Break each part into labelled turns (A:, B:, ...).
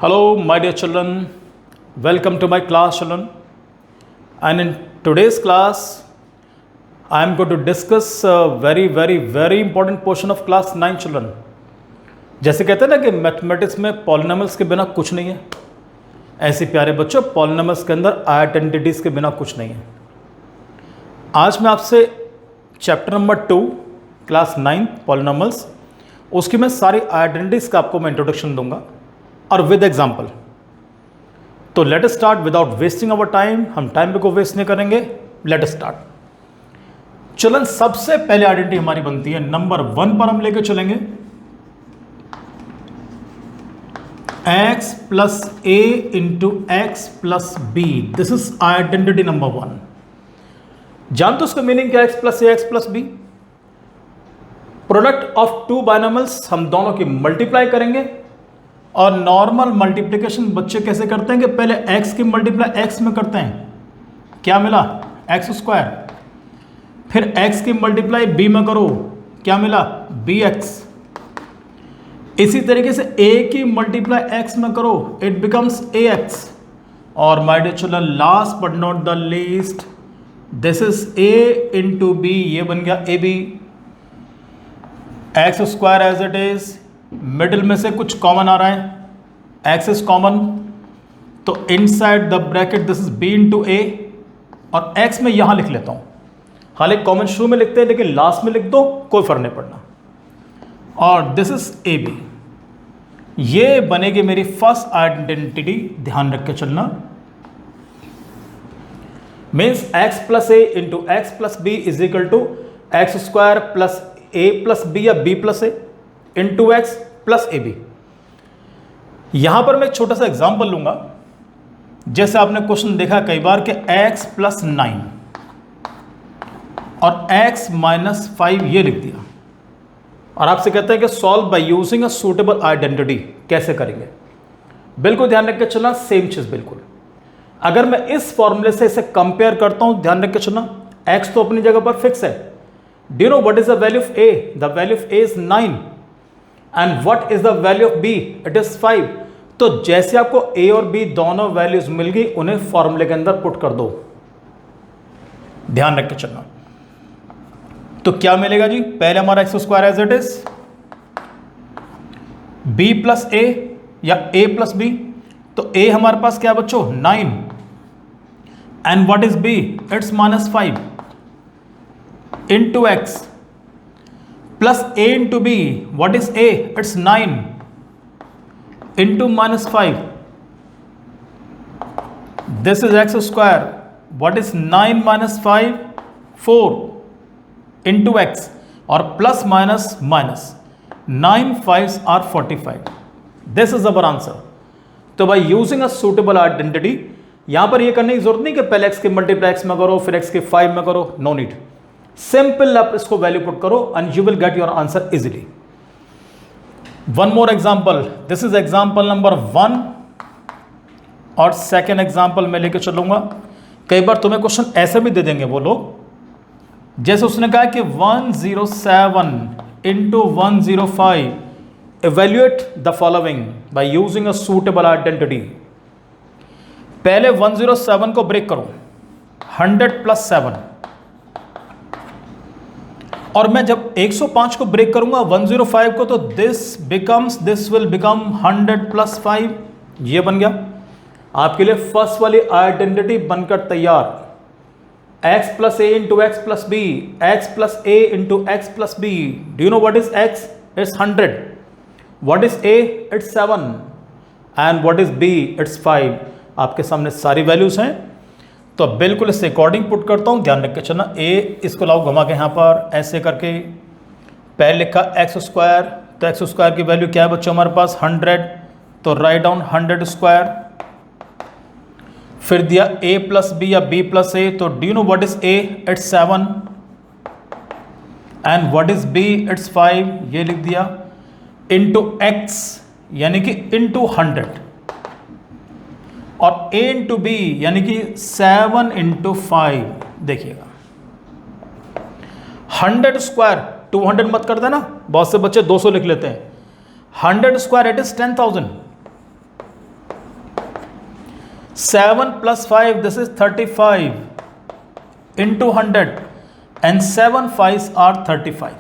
A: Hello, my dear children. Welcome to my class, children. And in today's class, I am going to discuss a very important portion of class 9, children. जैसे कहते हैं ना कि mathematics में polynomials के बिना कुछ नहीं है, ऐसे प्यारे बच्चों पॉलिनोमियल्स के अंदर आइडेंटिटीज़ के बिना कुछ नहीं है। आज मैं आपसे चैप्टर नंबर 2 क्लास 9 पॉलिनोमियल्स, उसकी मैं सारी आइडेंटिटीज़ का आपको मैं इंट्रोडक्शन दूंगा और विद एग्जाम्पल। तो let us start without wasting our time. हम टाइम को वेस्ट नहीं करेंगे, लेट अस स्टार्ट। चलन सबसे पहले आइडेंटिटी हमारी बनती है नंबर 1 पर हम लेके चलेंगे x plus a into x plus b. This is identity number 1। जानते हो उसका मीनिंग क्या है? x plus a x plus b. Product of two binomials, हम दोनों की मल्टीप्लाई करेंगे। और नॉर्मल मल्टीप्लिकेशन बच्चे कैसे करते हैं कि पहले x की मल्टीप्लाई x में करते हैं, क्या मिला x स्क्वायर। फिर x की मल्टीप्लाई b में करो, क्या मिला bx। इसी तरीके से a की मल्टीप्लाई x में करो, इट बिकम्स ax। और my dear children, last but not the least, this is a into b, ये बन गया ab। X square as it is, middle में से कुछ कॉमन आ रहा है, x इज कॉमन, तो inside the bracket this is b into a. और x में यहां लिख लेता हूं, हालांकि कॉमन शुरू में लिखते हैं लेकिन लास्ट में लिख दो, कोई फर्क नहीं पड़ना। और दिस इज ए बी। ये बनेगी मेरी फर्स्ट आइडेंटिटी, ध्यान रख के चलना। Means x plus a into x plus b is equal to x square plus a plus b या b plus a into x plus a b. यहां पर मैं एक छोटा सा एग्जाम्पल लूंगा। जैसे आपने क्वेश्चन देखा कई बार कि x प्लस 9 और x माइनस 5 ये लिख दिया, और आपसे कहते हैं कि solve by using a suitable identity. कैसे करेंगे? बिल्कुल ध्यान रख के चलना, सेम चीज बिल्कुल। अगर मैं इस फॉर्मूले से इसे कंपेयर करता हूं, ध्यान रख के चलना, x तो अपनी जगह पर फिक्स है। Do you know what is the value of a? The value of a is 9 and what is the value of b? It is 5। तो जैसे आपको a और b दोनों वैल्यूज मिल गई, उन्हें फॉर्मूले के अंदर पुट कर दो। ध्यान रख के चलना। तो क्या मिलेगा जी? पहले हमारा x square as it is, b plus a या a प्लस b। तो a हमारे पास क्या बच्चों 9 and what is b? It's minus 5 into x plus a into b। What is a? It's 9 into minus 5। This is x square. What is 9 minus 5? 4 into x, और plus minus minus 9 5s are 45। This is our answer. तो by using a suitable identity, यहां पर यह करने की जरूरत नहीं कि पहले x की मल्टीप्लाई x में करो फिर x की 5 में करो, नो नीड। सिंपल आप इसको वैल्यू पुट करो and you will get your answer easily. One more example, this is example number 1 और सेकेंड एग्जाम्पल मैं लेके चलूंगा। कई बार तुम्हें क्वेश्चन ऐसे भी दे देंगे वो लोग, जैसे उसने कहा कि 107 into 105, evaluate the following by using a suitable identity। पहले 107 को ब्रेक करो, 100 प्लस 7, और मैं जब 105 को ब्रेक करूंगा 105 को, तो दिस विल बिकम 100 प्लस 5। ये बन गया आपके लिए फर्स्ट वाली आइडेंटिटी बनकर तैयार। x plus a into x plus b, x plus a into x plus b. Do you know what is x? It's 100। What is a? It's 7 and what is b? It's 5। आपके सामने सारी values हैं, तो बिल्कुल इससे according put करता हूं। ध्यान रख के चलना। a इसको लाओ घुमा के यहां पर ऐसे करके, पहले लिखा एक्स स्क्वायर, तो एक्स स्क्वायर की वैल्यू क्या है बच्चों हमारे पास 100, तो राइट डाउन 100 स्क्वायर। फिर दिया a प्लस बी या b प्लस ए, तो do you know what is a? It's 7 and what is b? It's 5। ये लिख दिया इंटू x, यानी कि इंटू 100, और a इंटू बी यानी कि 7 इंटू 5। देखिएगा 100 स्क्वायर 200 मत कर देना, बहुत से बच्चे 200 लिख लेते हैं। 100 square it is 10,000। 7 plus 5, this is 35 into 100 and 7 5s are 35.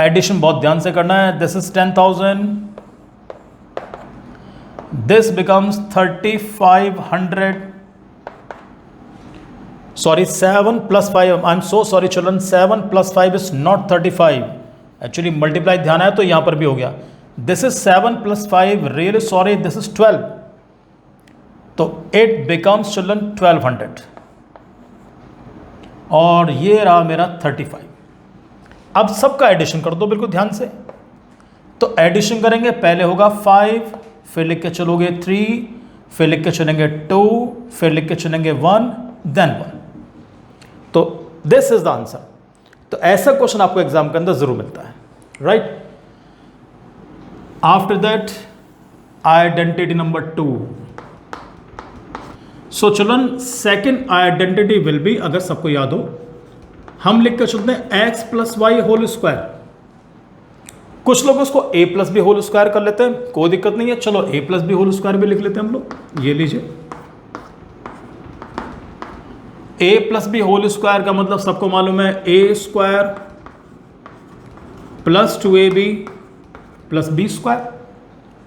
A: Addition बहुत ध्यान से करना है. This is 10,000, this becomes 3500. Sorry, 7 plus 5. I'm so sorry children, 7 plus 5 is not 35. Actually multiply ध्यान है तो यहाँ पर भी हो गया. This is 7 plus 5. Really sorry, this is 12. तो it becomes children 1200. और ये रहा मेरा 35. अब सबका एडिशन कर दो बिल्कुल ध्यान से. तो एडिशन करेंगे, पहले होगा 5, फिर लिख के चलोगे 3, फिर लिख के चलेंगे 2, फिर लिख के चलेंगे 1, देन 1. तो दिस इज द आंसर. तो ऐसा क्वेश्चन आपको एग्जाम के अंदर जरूर मिलता है, right. After that identity number 2. So children second identity will be, अगर सबको याद हो, हम लिख कर चलते हैं x plus y whole square. कुछ लोग उसको a plus b whole square कर लेते हैं, कोई दिक्कत नहीं है. चलो a plus b whole square भी लिख लेते हैं हम लोग. ये लीजिए, a plus b whole square का मतलब सबको मालूम है a square plus 2ab plus b square.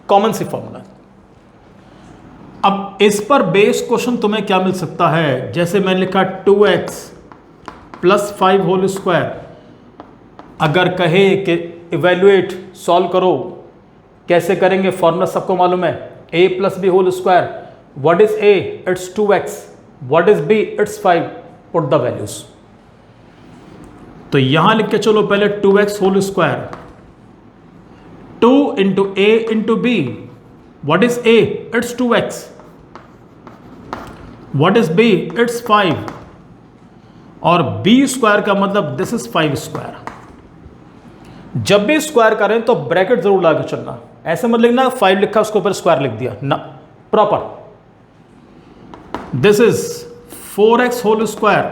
A: Common सी फॉर्मूला. अब इस पर बेस क्वेश्चन तुम्हें क्या मिल सकता है, जैसे मैंने लिखा 2x प्लस 5 होल स्क्वायर. अगर कहे कि इवेल्युएट सॉल्व करो, कैसे करेंगे, फॉर्मूला सबको मालूम है. a plus b whole square, what is a, it's 2x, what is b, it's 5. Put the values. तो यहां लिख के चलो पहले 2x whole square, 2 into a into b. What is a, it's 2x, what is b, it's 5. और b square का मतलब this is 5 square. जब भी स्क्वायर करें तो ब्रैकेट जरूर लगा के चलना. ऐसे मत लिखना 5 लिखा उसके ऊपर स्क्वायर लिख दिया ना, proper. This is 4x whole square,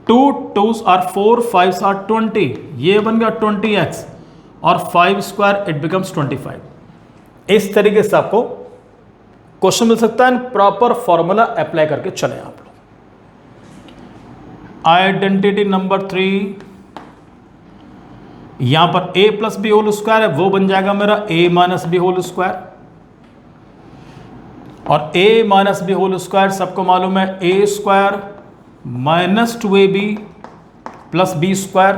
A: 2 2s are 4, 5s are 20. ये बन गया 20x और 5 स्क्वायर इट बिकम्स 25. इस तरीके से आपको क्वेश्चन मिल सकता है. प्रॉपर फॉर्मूला अप्लाई करके चले आप लोग. आइडेंटिटी नंबर 3, यहां पर a plus b whole square है, वो बन जाएगा मेरा a minus b whole square. और a minus b whole square सबको मालूम है a square minus 2ab plus b square.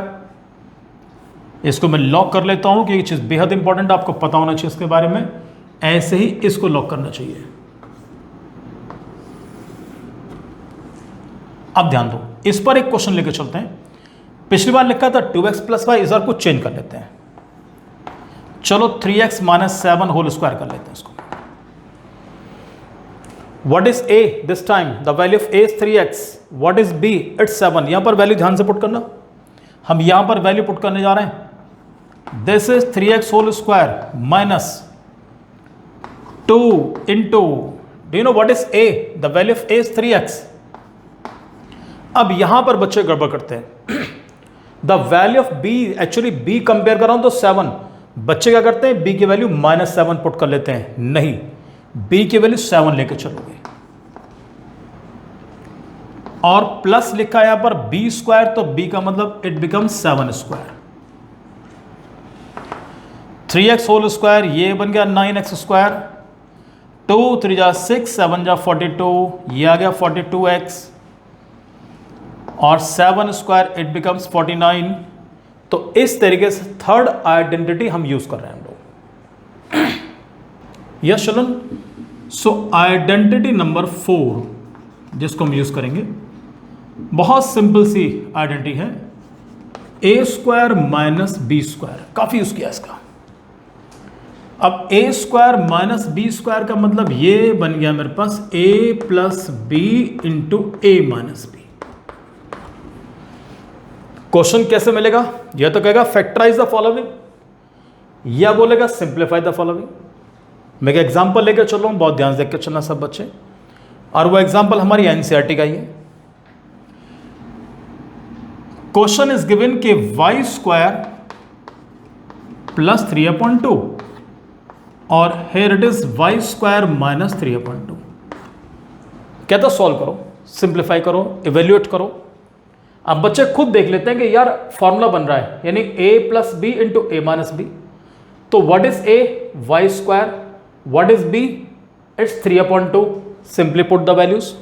A: इसको मैं लॉक कर लेता हूं कि ये चीज बेहद इंपॉर्टेंट, आपको पता होना चाहिए इसके बारे में. ऐसे ही इसको लॉक करना चाहिए. अब ध्यान दो, इस पर एक क्वेश्चन लेकर चलते हैं. पिछली बार लिखा था 2x प्लस वाई, इस बार कुछ चेंज कर लेते हैं. चलो 3x माइनस 7 होल स्क्वायर कर लेते हैं इसको. What is a this time, the value of a is 3x, what is b, it's 7. यहां पर वैल्यू ध्यान से पुट करना. हम यहां पर वैल्यू पुट करने जा रहे हैं. This is 3x whole square minus 2 into, do you know what is a, the value of a is 3x. अब यहां पर बच्चे गड़बड़ करते हैं. The value of b, actually b compare कर रहा हूं तो 7. बच्चे क्या करते हैं, b की वैल्यू -7 पुट कर लेते हैं. नहीं, b की वैल्यू 7 लेके चलोगे. और प्लस लिखा है यहां पर b स्क्वायर, तो b का मतलब it becomes 7 square. 3x whole square, ये बन गया 9x स्क्वायर. 2 3 जा 6, 7 जा 42, ये आ गया 42x. और 7 स्क्वायर इट बिकम्स 49. तो इस तरीके से थर्ड आइडेंटिटी हम यूज कर रहे हैं हम लोग. Yes children. So identity number 4 जिसको हम यूज करेंगे, बहुत सिंपल सी आइडेंटिटी है. a square minus b square, काफी यूज किया इसका. अब a square minus b square का मतलब ये बन गया मेरे पास a plus b into a minus b. Question कैसे मिलेगा, यह तो कहेगा फैक्टराइज द फॉलोइंग, या बोलेगा सिंप्लीफाई द फॉलोइंग. मैं एक एग्जांपल लेकर चल रहा हूं, बहुत ध्यान से देख कर चलना सब बच्चे. और वो एग्जांपल हमारी एनसीईआरटी का ही है. क्वेश्चन इज गिवन कि y स्क्वायर प्लस 3/2 और here it is y square minus 3/2। कहता सॉल्व करो, सिंप्लीफाई करो, इवेल्युएट करो। अब बच्चे खुद देख लेते हैं कि यार फॉर्मूला बन रहा है, यानी a plus b into a minus b. तो what is a? Y square. What is b? It's 3/2। Simply put the values.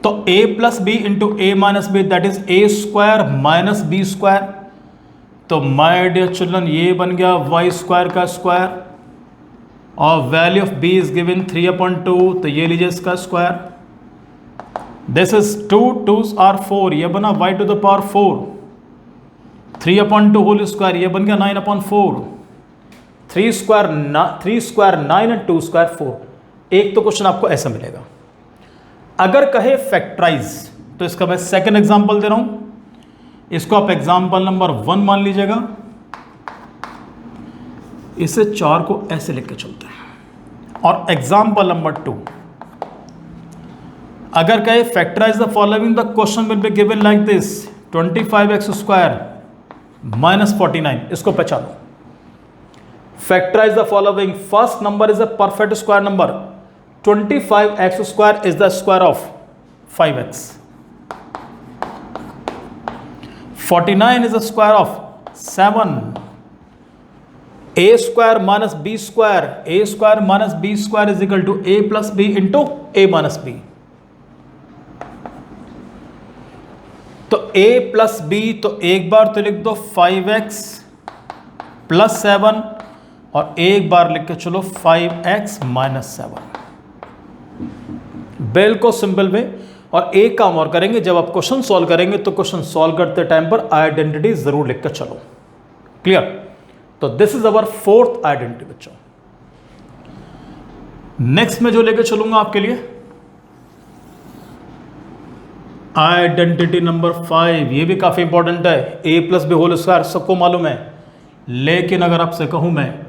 A: तो a plus b into a minus b that is a square minus b square. तो my dear children ये बन गया y square का square और value of b is given 3/2, तो ये लीजिए इसका square. This is 2 2s are 4, ये बना y to the power 4। 3/2 whole square, ये बन गया 9/4। 3 स्क्वायर 9 एंड 2 स्क्वायर 4। एक तो क्वेश्चन आपको ऐसा मिलेगा। अगर कहे फैक्टराइज, तो इसका मैं सेकंड एग्जांपल दे रहा हूं। इसको आप एग्जांपल नंबर 1 मान लीजिएगा। इसे 4 को ऐसे लिख के चलते हैं। और एग्जांपल नंबर 2, अगर कहे factorize the following, the question will be given like this 25x square minus 49। इसको पहचानो। Factorize the following, first number is a perfect square number. 25x square is the square of 5x। 49 is the square of 7. a square minus b square, a square minus b square is equal to a plus b into a minus b. तो a plus b, तो एक बार तो लिख दो 5x plus 7 और एक बार लिख के चलो 5x माइनस 7। बिल्कुल सिंपल वे। और एक काम और करेंगे, जब आप क्वेश्चन सॉल्व करेंगे तो क्वेश्चन सॉल्व करते टाइम पर आइडेंटिटी जरूर लिख कर चलो। क्लियर? तो this is our fourth identity बच्चों। नेक्स्ट में जो लेकर चलूंगा आपके लिए आइडेंटिटी नंबर 5। ये भी काफी इंपॉर्टेंट है। a plus b whole square सबको मालूम है, लेकिन अगर आपसे कहूं मैं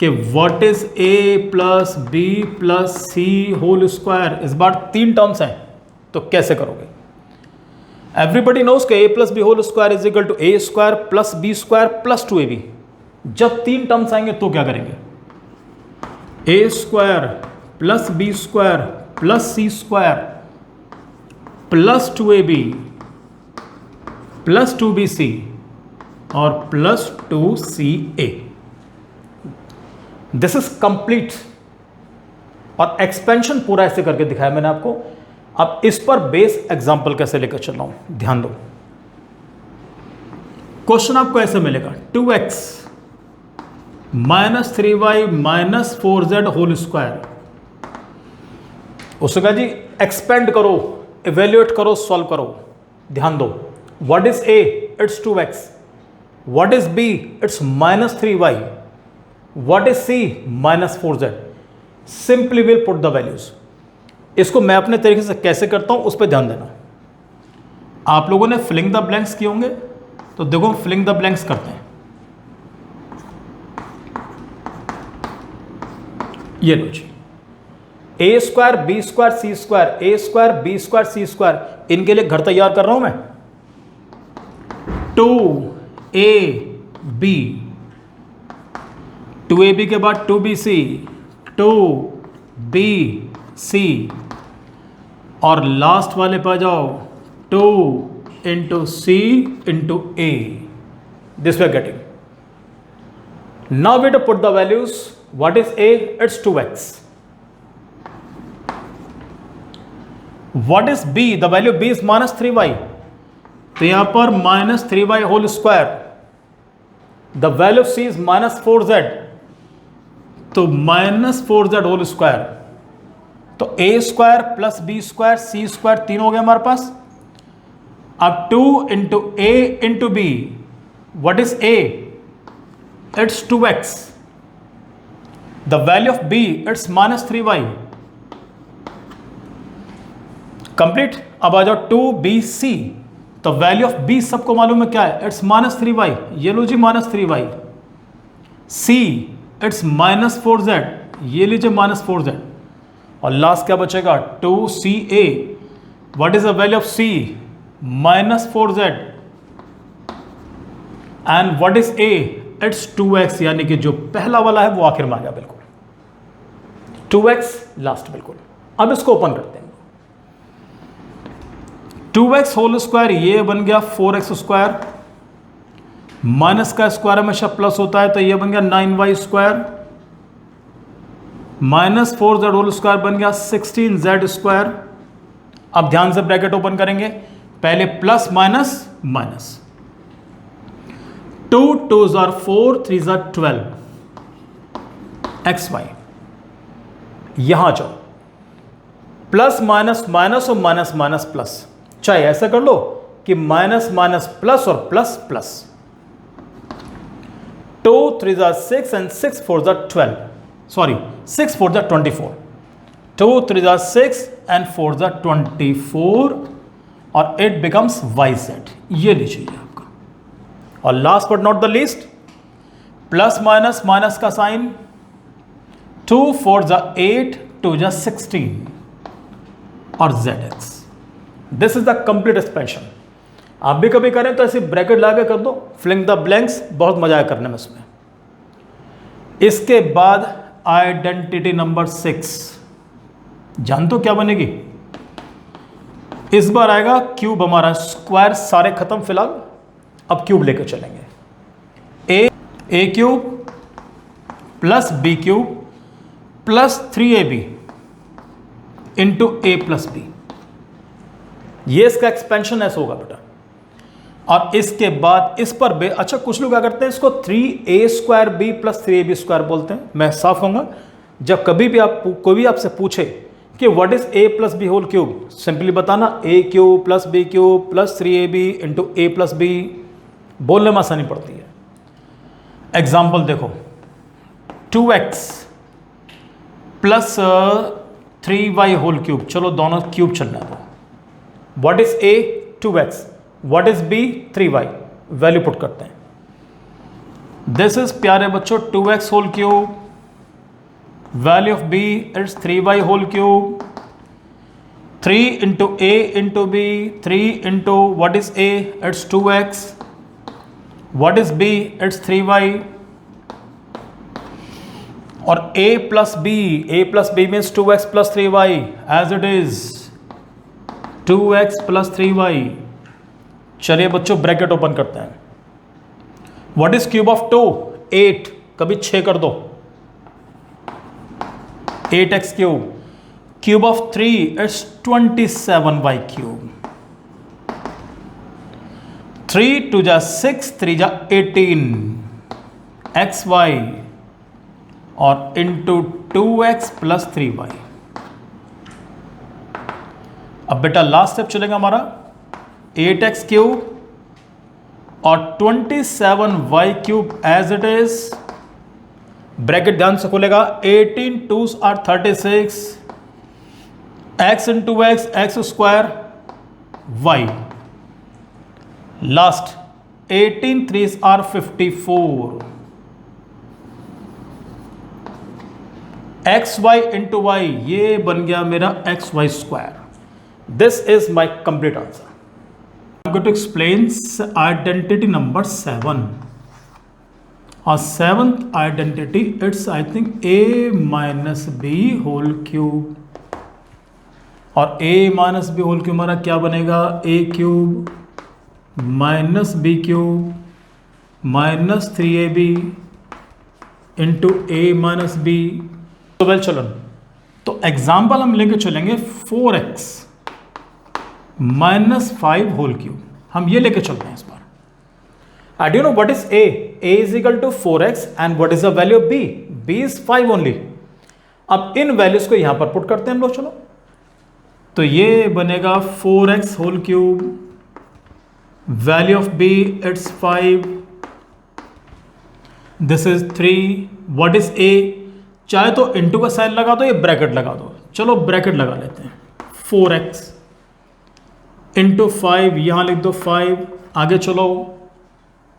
A: कि what is a plus b plus c whole square, इस बार 3 टर्म्स हैं, तो कैसे करोगे? एवरीबडी नोज के a plus b whole square is equal to a square plus b square plus 2ab। जब 3 टर्म्स आएंगे तो क्या करेंगे? a square plus b square plus c square plus 2ab plus 2bc और plus 2ca। This is complete. और expansion पूरा ऐसे करके दिखाया मैंने आपको। अब इस पर बेस एग्जांपल कैसे लेकर चल रहा हूं, ध्यान दो। क्वेश्चन आपको ऐसे मिलेगा 2x minus 3y minus 4z whole square. उससे कहा जी एक्सपेंड करो, इवेल्युएट करो, सॉल्व करो। ध्यान दो। What is a? It's 2x। What is b? It's minus 3y। What is c? Minus 4z। Simply will put the values. इसको मैं अपने तरीके से कैसे करता हूं उस पर ध्यान देना। आप लोगों ने फिलिंग द ब्लैंक्स किए होंगे, तो देखो फिलिंग द ब्लैंक्स करते हैं। ये लो जी, a square b square c square, a square b square c square, इनके लिए घर तैयार कर रहा हूं मैं। 2ab, 2ab के बाद 2bc, 2bc और लास्ट वाले पर जाओ 2 into c into a. This way getting. Now we to put the values. What is a? It's 2x। What is b? The value b is minus 3y, तो यहां पर minus 3y whole square. The value of c is minus 4z, तो minus 4z whole square. तो a square plus b square c square 3 हो गया हमारे पास। अब 2 into a into b. What is a? It's 2x। The value of b it's minus 3y। Complete. अब आ जाओ 2bc। तो वैल्यू ऑफ b सबको मालूम है क्या है? It's minus 3y। ये लो जी minus 3y। c it's minus 4z, ये लीजिए माइनस 4z। और लास्ट क्या बचेगा? 2ca। What is the value of c? Minus 4z। And what is a? It's 2x, यानी कि जो पहला वाला है वो आखिर में आ गया बिल्कुल, 2x लास्ट बिल्कुल। अब इसको ओपन करते हैं, 2x होल स्क्वायर ये बन गया 4x स्क्वायर, माइनस का स्क्वायर हमेशा प्लस होता है तो ये बन गया 9y square, minus 4z whole square बन गया 16z स्क्वायर। अब ध्यान से ब्रैकेट ओपन करेंगे, पहले plus minus minus, 2 2s are 4 3s are 12 xy। यहां जाओ, प्लस माइनस माइनस और माइनस माइनस प्लस, चाहे ऐसा कर लो कि माइनस माइनस प्लस और plus plus, 2 3s are 6 and 6 4s are 12, sorry 6 4s are 24, 2 3s are 6 and 4s are 24 और it becomes yz। ये लीजिए आपका। और last but not the least, plus minus minus का sign, 2 4s are 8 2s are 16 और zx। This is the complete expansion. आप भी कभी करें तो ऐसे ब्रैकेट लगा कर दो, फिलिंग द ब्लैंक्स, बहुत मजा आया करने में इसमें। इसके बाद आइडेंटिटी नंबर 6, जान तो क्या बनेगी, इस बार आएगा क्यूब, हमारा स्क्वायर सारे खत्म फिलहाल, अब क्यूब लेकर चलेंगे। A cube plus b cube plus 3ab into a plus b, ये इसका एक्सपेंशन ऐसा होगा बेटा। और इसके बाद इस पर अच्छा कुछ लोग क्या करते हैं, इसको 3a square B plus 3ab square बोलते हैं। मैं साफ कहूंगा, जब कभी भी कोई भी आपसे पूछे कि what is a plus b whole cube, simply बताना a cube plus b cube plus 3ab into a plus b, बोलने में आसानी पड़ती है। एग्जाम्पल देखो, 2x plus 3y whole cube, चलो दोनों क्यूब चलना है। What is a 2x, what is b 3y, value put करते हैं। दिस इज प्यारे बच्चों 2x whole cube, value of b it's 3y whole cube, 3 into a into b, 3 into what is a it's 2x, what is b it's 3y, और a plus b means 2x plus 3y, as it is 2x plus 3y। चलिए बच्चों bracket open करते हैं। What is cube of 2, 8, कभी 6 कर दो, 8x cube, cube of 3 it's 27y cube, 3 2 जा 6 3 जा 18 xy और इंटू 2x प्लस 3y। अब बेटा लास्ट स्टेप चलेगा हमारा, 8x क्यूब और 27y cube as it is, bracket ध्यान से खोलेगा, 18 2s are 36, x into x square y, last 18 3s are 54, xy into y, ये बन गया मेरा xy square. This is my complete answer. I'm going to explain identity number 7. Our seventh identity, it's I think a minus b whole cube, और a minus b whole cube हमारा क्या बनेगा, a cube minus b cube minus 3ab into a minus b। तो well चलो, तो example हम लेके चलेंगे 4x माइनस 5 होल क्यूब, हम ये लेके चलते हैं इस बार। Do you know what is a is equal to 4x and what is the value of b is 5 only. अब इन वैल्यूज को यहां पर पुट करते हैं हम लोग, चलो तो ये बनेगा 4x whole cube, value of b it's 5, this is 3, what is a, चाहे तो इंटू का साइन लगा दो या ब्रैकेट लगा दो, चलो ब्रैकेट लगा लेते हैं, 4x इंटू 5, यहां लिख दो 5, आगे चलो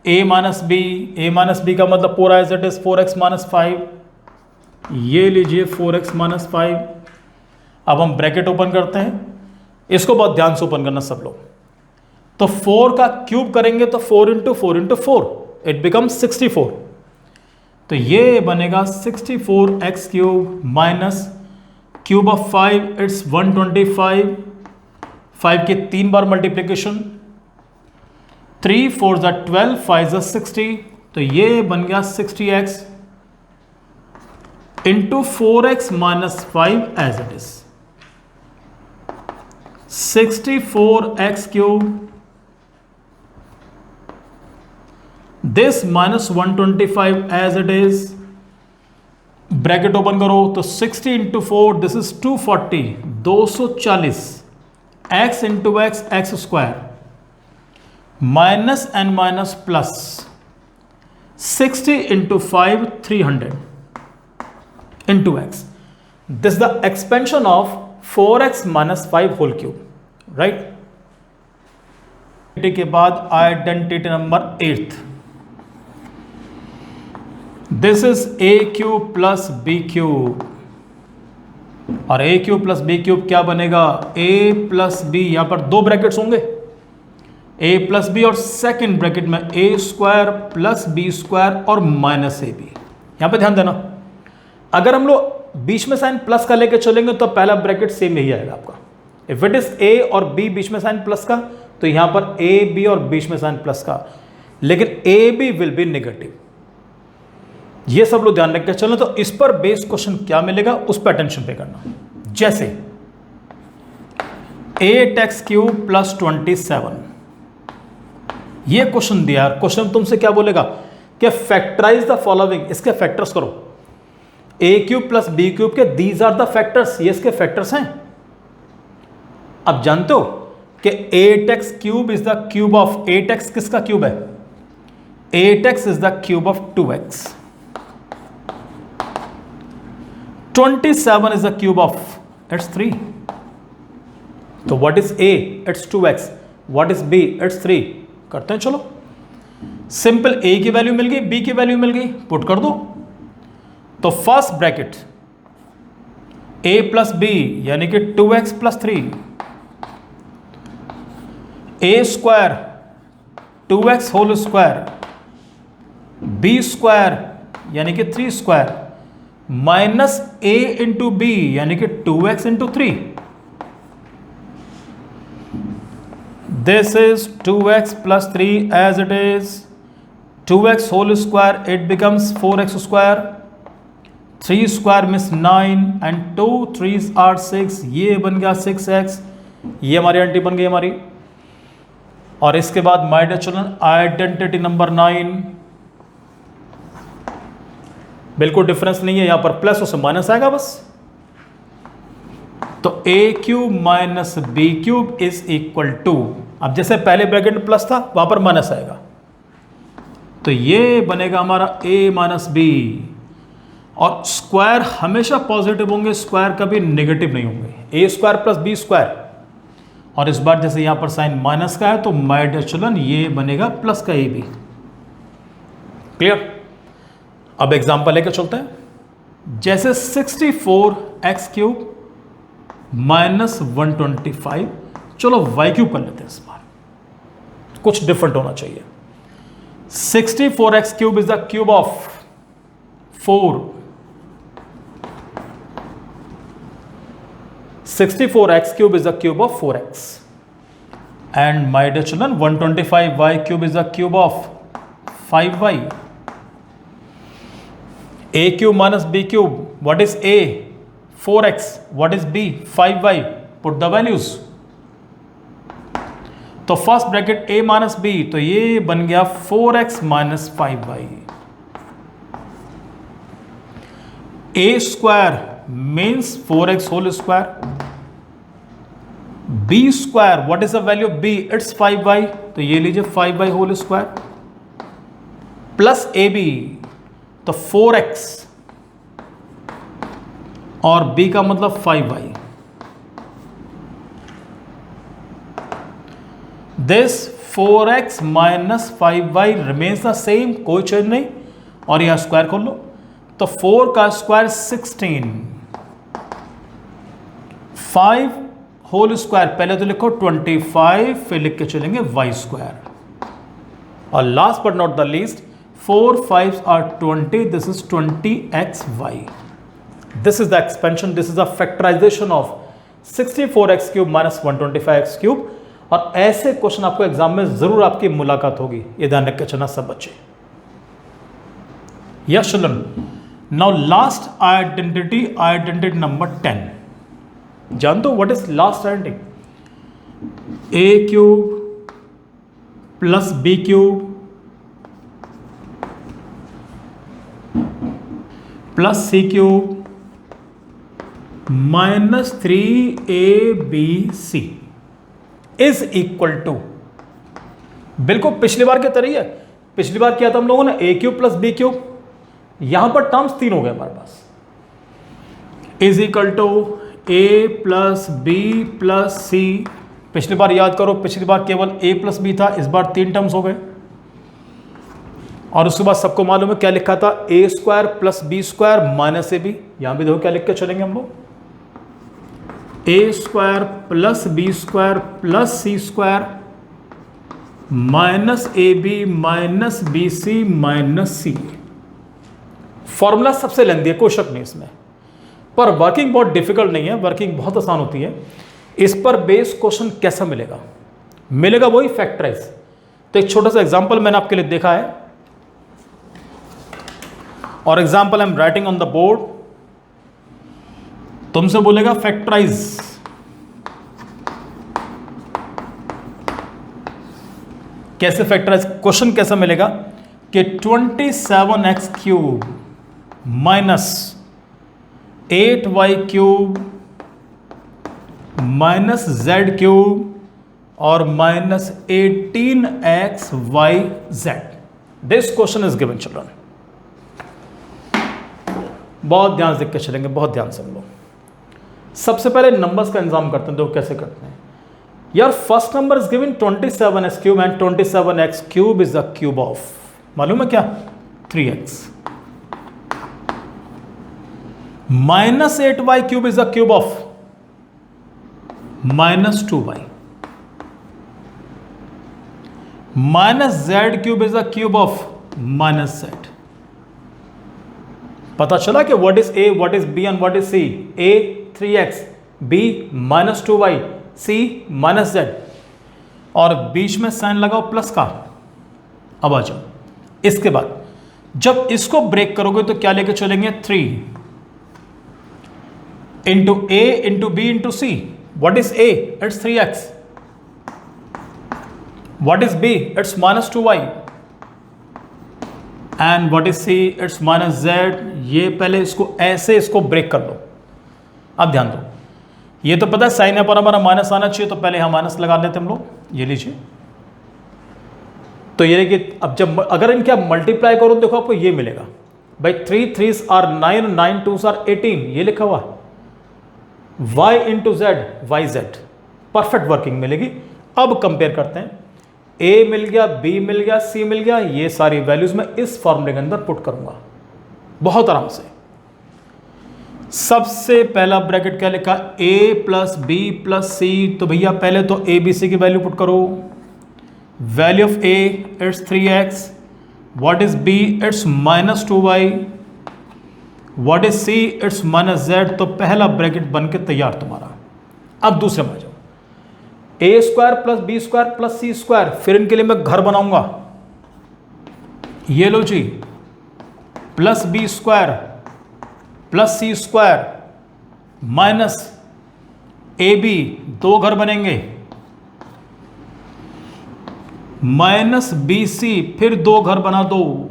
A: a माइनस बी का मतलब पूरा as it is 4x minus 5, ये लीजिए 4x माइनस 5। अब हम ब्रैकेट ओपन करते हैं, इसको बहुत ध्यान से ओपन करना सब लोग। तो 4 का क्यूब करेंगे तो 4 इंटू 4 इंटू 4 इट बिकम्स 64। तो ये बनेगा 64x cube minus cube of 5 it's 125, 5 के 3 बार मल्टीप्लीकेशन, 3 4 ज़ा 12, 5 ज़ा 60, तो ये बन गया 60x into 4x minus 5 as it is 64x cube this minus 125 as it is, bracket open करो तो 60 into 4 this is 240, 240 x into x square minus and minus plus 60 into 5 300 into x, this the expansion of 4x minus 5 whole cube, right. के बाद identity number 8th, this is a cube plus b cube, और a cube plus b cube क्या बनेगा, a plus b, यहां पर दो brackets होंगे a plus b और सेकेंड ब्रैकेट में a square plus b square और माइनस ab। यहां पे ध्यान देना, अगर हम लोग बीच में साइन प्लस का लेके चलेंगे तो पहला ब्रैकेट सेम यही आएगा आपका। इफ इट इज a और b बीच में साइन प्लस का, तो यहां पर a b और बीच में साइन प्लस का, लेकिन a b will be negative. ये सब लोग ध्यान रख के चलो। तो इस पर बेस क्वेश्चन क्या मिलेगा उस पर अटेंशन पे करना। जैसे 8x क्यूब प्लस 27, ये क्वेश्चन दिया, क्वेश्चन तुमसे क्या बोलेगा कि फैक्टराइज द फॉलोइंग, इसके फैक्टर्स करो। a cube plus b cube के दीज आर द फैक्टर्स, ये इसके फैक्टर्स हैं। अब जानते हो कि 8x cube is the cube of 8x किसका क्यूब है, 8x is the cube of 2x, 27 is the cube of it's 3. तो what is a, it's 2x, what is b, it's 3। करते हैं चलो, सिंपल a की वैल्यू मिल गई, b की value मिल गई, पुट कर दो। तो first bracket a plus b यानी कि 2x plus 3, a square 2x whole square, b square यानी कि 3 square minus a into b यानी कि 2x into 3, this is 2x plus 3 as it is, 2x whole square it becomes 4x square, 3 square means 9 and 2 3s are 6, ये बन गया 6x, ये हमारी aunty बन गई हमारी। और इसके बाद my dear children identity number 9, बिल्कुल डिफरेंस नहीं है, यहां पर प्लस उससे माइनस आएगा बस। तो a cube minus b cube is equal to, अब जैसे पहले ब्रैकेट में प्लस था वहां पर माइनस आएगा, तो ये बनेगा हमारा a माइनस बी, और स्क्वायर हमेशा पॉजिटिव होंगे, स्क्वायर कभी नेगेटिव नहीं होंगे, a square plus b square. और इस बार जैसे यहां पर साइन माइनस का है तो माय डियर चिल्ड्रन ये बनेगा प्लस का a भी। क्लियर। अब एग्जांपल लेकर चलते हैं। जैसे 64x क्यूब माइनस 125, चलो y क्यूब कर लेते हैं, इस बार कुछ डिफरेंट होना चाहिए। 64x cube is the cube of 4, 64x cube is the cube of 4x, and my dear children 125y cube is the cube of 5y। a cube minus b cube, what is a, 4x, what is b, 5y, put the values। तो first bracket a minus b, तो ये बन गया 4x minus 5y, a square means 4x whole square, b square what is the value of b, it's 5y, तो ये लीजिए 5y whole square plus ab, तो 4x और b का मतलब 5y, this 4x minus 5y remains the same, कोई change नहीं। और यहां स्क्वायर खोल लो, तो 4 का स्क्वायर 16, 5 होल स्क्वायर पहले तो लिखो 25, फिर लिख के चलेंगे y स्क्वायर, और last but not the least 4 5s are 20, this is 20xy. This is the expansion, this is the factorization of 64x cube minus 125x cube. और ऐसे क्वेश्चन आपको एग्जाम में जरूर आपकी मुलाकात होगी, ये ध्यान रख के चलना सब बच्चे. Yes children, now last identity number 10. जान दो what is last identity? a cube plus b cube plus c cube minus 3abc is equal to, बिल्कुल पिछली बार की तरह ही है. पिछली बार किया था हम लोगों ने a cube plus b cube, यहां पर टर्म्स तीन हो गए हमारे पास. Is equal to a plus b plus c. पिछली बार याद करो, पिछली बार केवल a प्लस बी था, इस बार तीन टर्म्स हो गए. और उसके बाद सबको मालूम है क्या लिखा था, a square plus b square minus a b. यहां भी देखो क्या लिख के चलेंगे हम लोग, a square plus b square plus c square minus a b minus b c minus c. Formula सबसे लेंदी है, कोई शक नहीं इसमें, पर वर्किंग बहुत डिफिकल्ट नहीं है, वर्किंग बहुत आसान होती है. इस पर बेस क्वेश्चन कैसा मिलेगा, मिलेगा वही फैक्टराइज. तो एक छोटा सा एग्जांपल मैंने आपके लिए देखा है, और example I am writing on the board. तुमसे बोलेगा फैक्टराइज. कैसे फैक्टराइज, क्वेश्चन कैसा मिलेगा कि 27x cube minus 8y cube minus z cube और minus 18xyz. This question is given children. बहुत ध्यान से देख के चलेंगे, बहुत ध्यान से हम लोग. सबसे पहले नंबर्स का इंतजाम करते हैं, देखो कैसे करते हैं. यार first number is given 27x cube and 27x cube is the cube of, मालूम है क्या, 3x. Minus 8y cube is the cube of minus 2y. Minus z cube is the cube of minus z. पता चला कि what is a, what is b and what is c. a 3x, b minus 2y, c minus z, और बीच में sign लगाओ plus का. अब आ जाओ, इसके बाद जब इसको ब्रेक करोगे तो क्या लेके चलेंगे, 3 into a into b into c. What is a, it's 3x. What is b, it's minus 2y. And what is c, it's minus z. ये पहले इसको ऐसे इसको ब्रेक कर लो. अब ध्यान दो, ये तो पता है साइन पर हमारा माइनस आना चाहिए, तो पहले हम माइनस लगा लेते हम लोग. ये लीजिए, तो ये देखिए, अब जब अगर इनके आप मल्टीप्लाई करो देखो आपको ये मिलेगा भाई, 3 3s आर 9, 9 2s आर 18. ये लिखा हुआ y into z y z. Perfect working मिलेगी. अब कंपेयर करते हैं, a मिल गया, b मिल गया, c मिल गया. ये सारी वैल्यूज मैं इस फॉर्मूले के अंदर पुट करूंगा बहुत आराम से. सबसे पहला ब्रैकेट क्या लिखा, a प्लस बी प्लस सी. तो भैया पहले तो a b c की वैल्यू पुट करो. Value of a it's 3x. What is b, it's minus 2y. What is c, it's minus z. तो पहला ब्रैकेट बन के तैयार तुम्हारा. अब दूसरे में आ जाओ, a square plus b square plus c square. फिर इनके लिए मैं घर बनाऊंगा. ये लो जी, plus b square plus c square minus a b. दो घर बनेंगे, माइनस बी सी. फिर दो घर बना दो,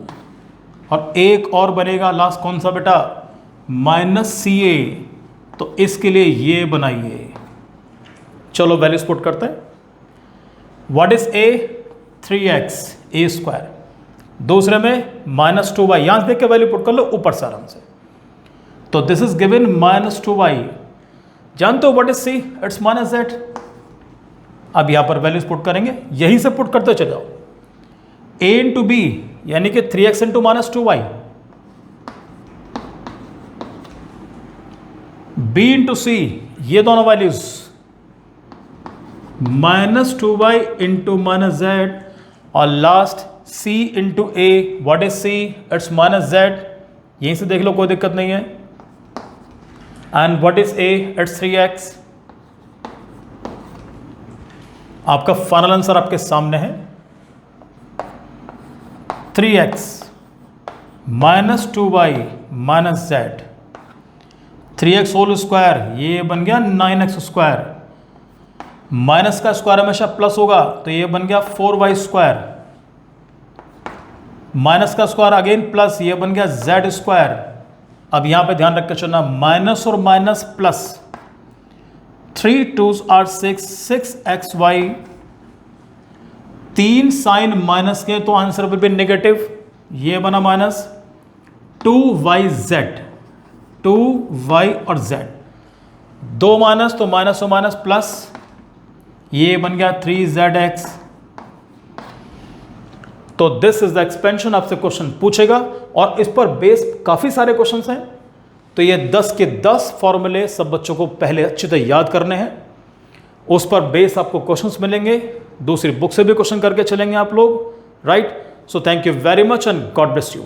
A: और एक और बनेगा लास्ट, कौन सा बेटा, माइनस सी ए. तो इसके लिए ये बनाइए. चलो वैल्यूज पुट करते हैं. What is a, 3x A square. दूसरे में माइनस 2y. यहां से देख के वैल्यू पुट कर लो ऊपर से आराम से. तो this is given minus 2y. जानते हो what is c, it's minus z. अब यहां पर वैल्यूज पुट करेंगे, यहीं से पुट करते चले जाओ. a इंटू बी यानी कि 3x into minus 2y, b into c, ये दोनों values minus 2y into minus z, और last c into a, what is c? It's minus z, यहीं से देख लो, कोई दिक्कत नहीं है। And what is a? It's 3x। आपका फाइनल आंसर आपके सामने है 3x minus 2y minus z. 3x whole square, ये बन गया 9x स्क्वायर। माइनस का स्क्वायर हमेशा प्लस होगा, तो ये बन गया 4y स्क्वायर। माइनस का स्क्वायर अगेन प्लस, ये बन गया z स्क्वायर। अब यहां पे ध्यान रखकर चलना, माइनस और minus plus, 3 2s are 6, 6xy। 3 sign minus के तो आंसर विल बी नेगेटिव, ये बना माइनस 2yz, 2y और z, 2 माइनस तो माइनस और माइनस प्लस, ये बन गया 3zx। तो दिस इज द एक्सपेंशन, आपसे क्वेश्चन पूछेगा और इस पर बेस काफी सारे क्वेश्चंस हैं। तो ये 10 के 10 फॉर्मूले सब बच्चों को पहले अच्छी तरह याद करने हैं, उस पर बेस आपको क्वेश्चंस मिलेंगे, दूसरी बुक से भी क्वेश्चन करके चलेंगे आप लोग, right. So thank you very much and God bless you.